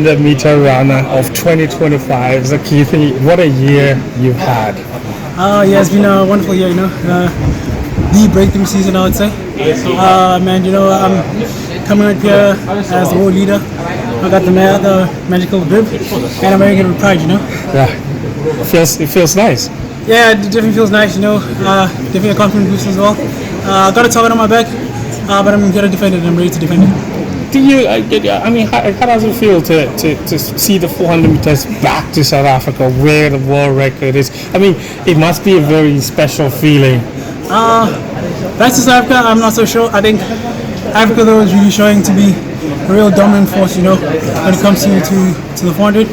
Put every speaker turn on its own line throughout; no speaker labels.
400-meter runner of 2025, Zakithi. What a year you've had.
Yeah, it's been a wonderful year, the breakthrough season, I would say. Man, I'm coming up here as the world leader. I got the magical bib, and I'm wearing it with pride,
Yeah, it feels nice.
Yeah, it definitely feels nice, definitely a confidence boost as well. I got a target on my back, but I'm going to defend it, and I'm ready to defend it.
Do you, how does it feel to see the 400 meters back to South Africa where the world record is? It must be a very special feeling.
Back to South Africa, I'm not so sure. I think Africa, though, is really showing to be a real dominant force, when it comes to the 400.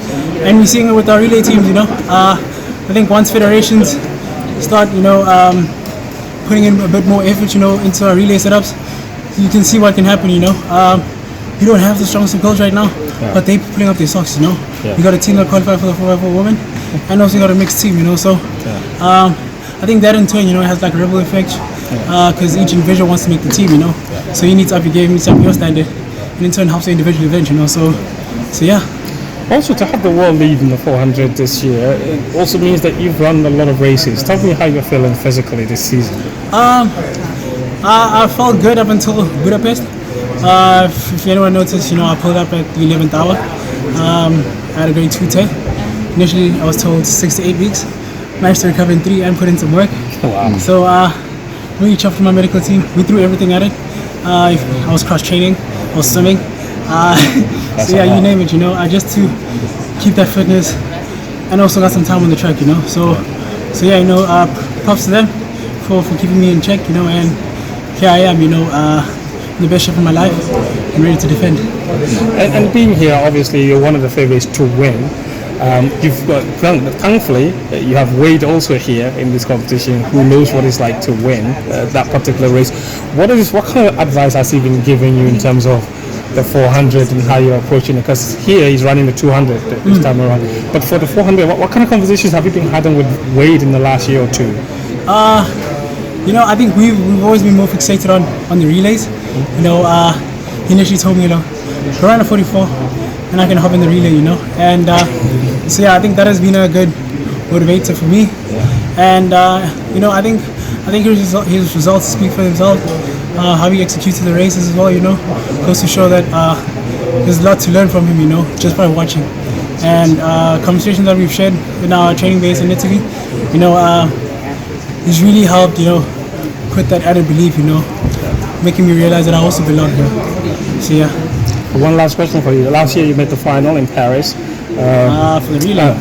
And we're seeing it with our relay teams, I think once federations start, putting in a bit more effort, into our relay setups, you can see what can happen, You don't have the strongest girls right now, but they're putting up their socks, You got a team that qualified for the 4x4 women, and also you got a mixed team, So, I think that in turn, has like a ripple effect, because each individual wants to make the team, So you need to up your game, you need to up your standard, and in turn helps the individual event, So yeah.
Also, to have the world lead in the 400 this year, it also means that you've run a lot of races. Tell me how you're feeling physically this season.
I felt good up until Budapest. If anyone noticed, I pulled up at the 11th hour. I had a great 2:10. Initially, I was told 6 to 8 weeks. Managed to recover in 3 and put in some work.
Wow.
So, really chuffed with my medical team. We threw everything at it. I was cross-training, I was swimming. So yeah, you name it, just to keep that fitness, and also got some time on the track, So yeah, props to them for keeping me in check, and here I am, in the best shape of my life and ready to defend.
And being here, obviously, you're one of the favorites to win. Thankfully, you have Wade also here in this competition, who knows what it's like to win that particular race. What kind of advice has he been giving you in terms of the 400 and how you're approaching it? Because here he's running the 200 this time around. But for the 400, what kind of conversations have you been having with Wade in the last year or two?
I think we've always been more fixated on the relays. He initially told me, go run a 44 and I can hop in the relay, And so yeah, I think that has been a good motivator for me. And I think his results speak for themselves. How he executed the races as well, goes to show that there's a lot to learn from him, just by watching. And conversations that we've shared in our training base in Italy, he's really helped, put that added belief, making me realize that I also belong here. So yeah.
One last question for you. Last year you made the final in Paris.
For the relay?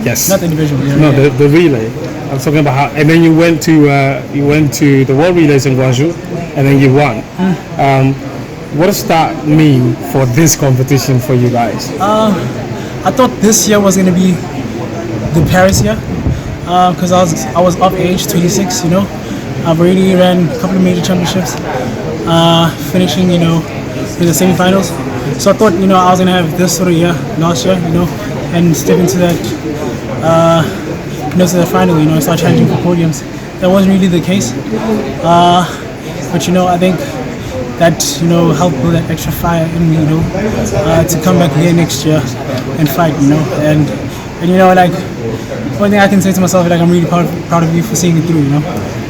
Yes.
Not the individual.
No, the relay. I'm talking about how, and then you went to the World Relays in Guangzhou, and then you won. What does that mean for this competition for you guys?
I thought this year was going to be the Paris year, because I was of age, 26. I've already ran a couple of major championships, finishing in the semifinals. So I thought I was going to have this sort of year last year, and step into that. To the final, start challenging for podiums. That wasn't really the case, but I think that helped build that extra fire in me, to come back again next year and fight, and like one thing I can say to myself is like I'm really proud of you for seeing it through,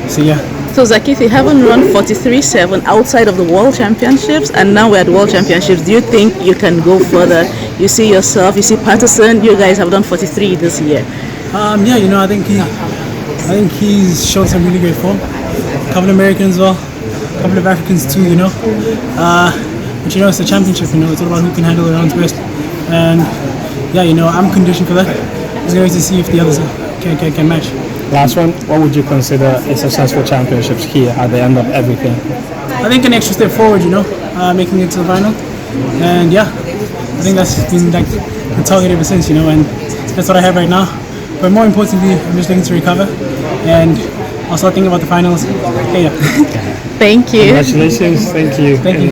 So yeah.
So Zakithi, you haven't run 43.7 outside of the World Championships, and now we're at World Championships. Do you think you can go further? You see yourself, you see Patterson, you guys have done 43 this year.
Yeah, I think he's shown some really great form. A couple of Americans as well, a couple of Africans too, But it's a championship, it's all about who can handle the rounds best. And yeah, I'm conditioned for that. Just going to see if the others can match.
Last one, what would you consider a successful championships here at the end of everything?
I think an extra step forward, making it to the final. And yeah, I think that's been like the target ever since, and that's what I have right now. But more importantly, I'm just looking to recover, and I'll start thinking about the finals. Yeah.
Thank you.
Congratulations. Thank you.
Thank you.